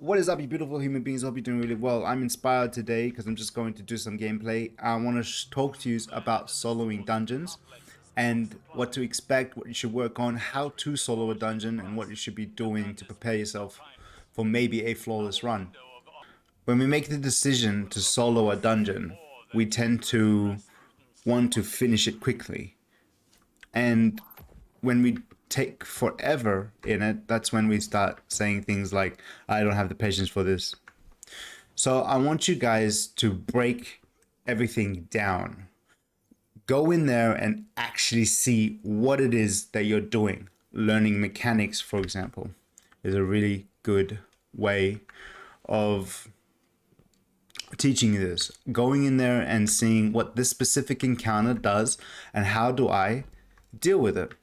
What is up, you beautiful human beings? Hope you're doing really well. I'm inspired today because I'm just going to do some gameplay. I want to talk to you about soloing dungeons and what to expect, what you should work on, how to solo a dungeon, and what you should be doing to prepare yourself for maybe a flawless run. When we make the decision to solo a dungeon, we tend to want to finish it quickly. And when we take forever in it, that's when we start saying things like, I don't have the patience for this. So I want you guys to break everything down. Go in there and actually see what it is that you're doing. Learning mechanics, for example, is a really good way of teaching you this. Going in there and seeing what this specific encounter does and how do I deal with it.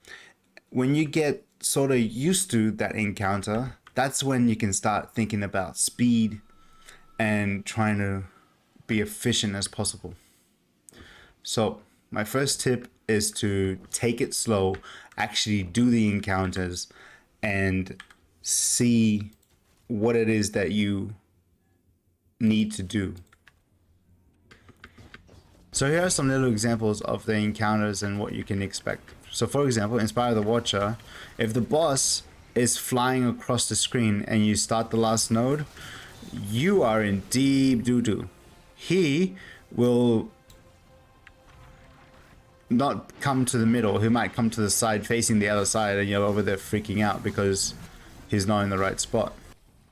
When you get sort of used to that encounter, that's when you can start thinking about speed and trying to be efficient as possible. So my first tip is to take it slow, actually do the encounters and see what it is that you need to do. So here are some little examples of the encounters and what you can expect. So for example, Inspire the Watcher, if the boss is flying across the screen and you start the last node, you are in deep doo-doo. He will not come to the middle, he might come to the side facing the other side and you're over there freaking out because he's not in the right spot.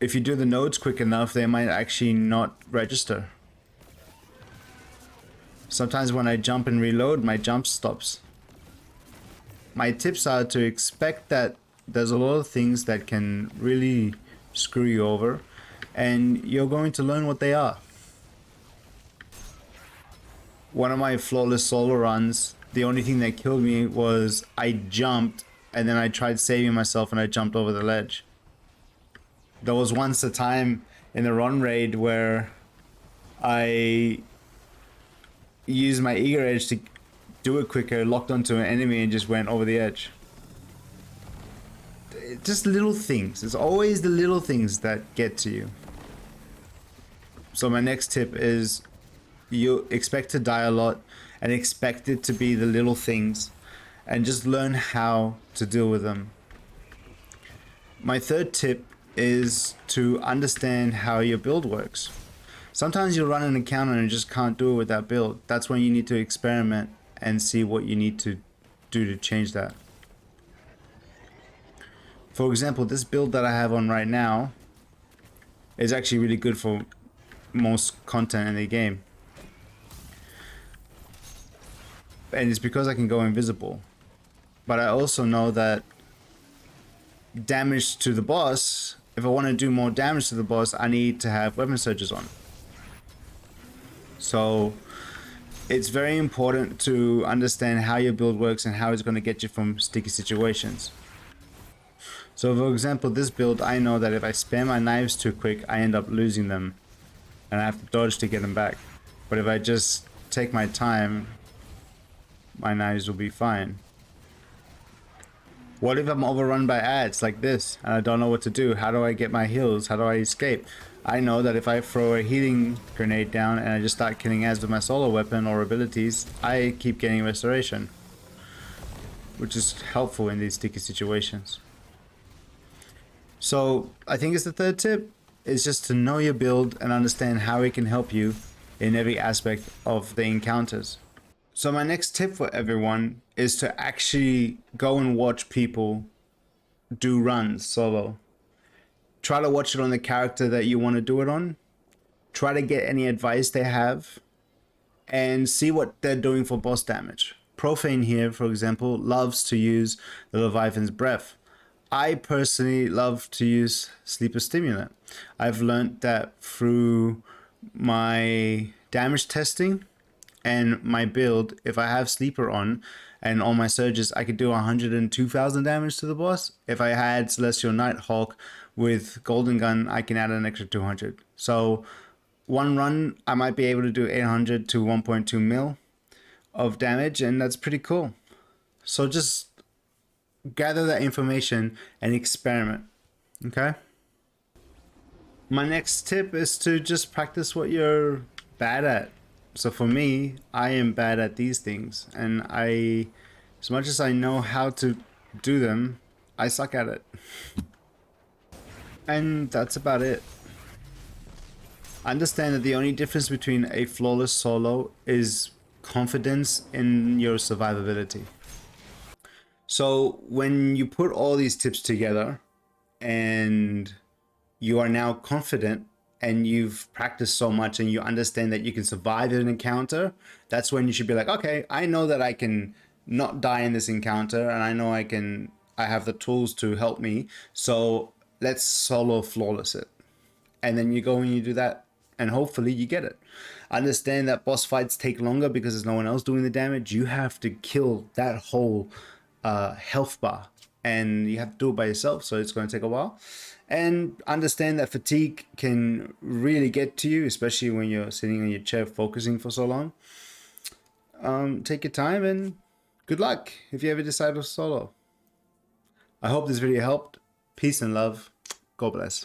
If you do the nodes quick enough, they might actually not register. Sometimes when I jump and reload, my jump stops. My tips are to expect that there's a lot of things that can really screw you over, and you're going to learn what they are. One of my flawless solo runs, the only thing that killed me was I jumped and then I tried saving myself and I jumped over the ledge. There was once a time in the run raid where I used my eager edge to do it quicker, locked onto an enemy and just went over the edge. Just little things. It's always the little things that get to you. So my next tip is you expect to die a lot and expect it to be the little things and just learn how to deal with them. My third tip is to understand how your build works. Sometimes you'll run an encounter and you just can't do it with that build. That's when you need to experiment and see what you need to do to change that. For example, this build that I have on right now is actually really good for most content in the game. And it's because I can go invisible. But I also know that damage to the boss, if I want to do more damage to the boss, I need to have weapon surges on. So it's very important to understand how your build works and how it's going to get you from sticky situations. So for example, this build, I know that if I spam my knives too quick, I end up losing them and I have to dodge to get them back. But if I just take my time, my knives will be fine. What if I'm overrun by ads like this and I don't know what to do? How do I get my heals? How do I escape? I know that if I throw a healing grenade down and I just start killing ads with my solo weapon or abilities, I keep getting restoration, which is helpful in these sticky situations. So I think it's the third tip, is just to know your build and understand how it can help you in every aspect of the encounters. So my next tip for everyone is to actually go and watch people do runs solo. Try to watch it on the character that you want to do it on. Try to get any advice they have and see what they're doing for boss damage. Profane here, for example, loves to use the Leviathan's Breath. I personally love to use Sleeper Stimulant. I've learned that through my damage testing and my build. If I have Sleeper on and on my surges, I could do 102,000 damage to the boss. If I had Celestial Nighthawk with Golden Gun, I can add an extra 200. So one run, I might be able to do 800 to 1.2 mil of damage, and that's pretty cool. So just gather that information and experiment, okay? My next tip is to just practice what you're bad at. So for me, I am bad at these things, and as much as I know how to do them, I suck at it. And that's about it. Understand that the only difference between a flawless solo is confidence in your survivability. So when you put all these tips together and you are now confident and you've practiced so much and you understand that you can survive an encounter, that's when you should be like, okay, I know that I can not die in this encounter, and I know I have the tools to help me. So let's solo flawless it. And then you go and you do that, and hopefully you get it. Understand that boss fights take longer because there's no one else doing the damage. You have to kill that whole health bar, and you have to do it by yourself, so it's going to take a while. And understand that fatigue can really get to you, especially when you're sitting on your chair focusing for so long. Take your time, and good luck if you ever decide to solo. I hope this video helped. Peace and love. God bless.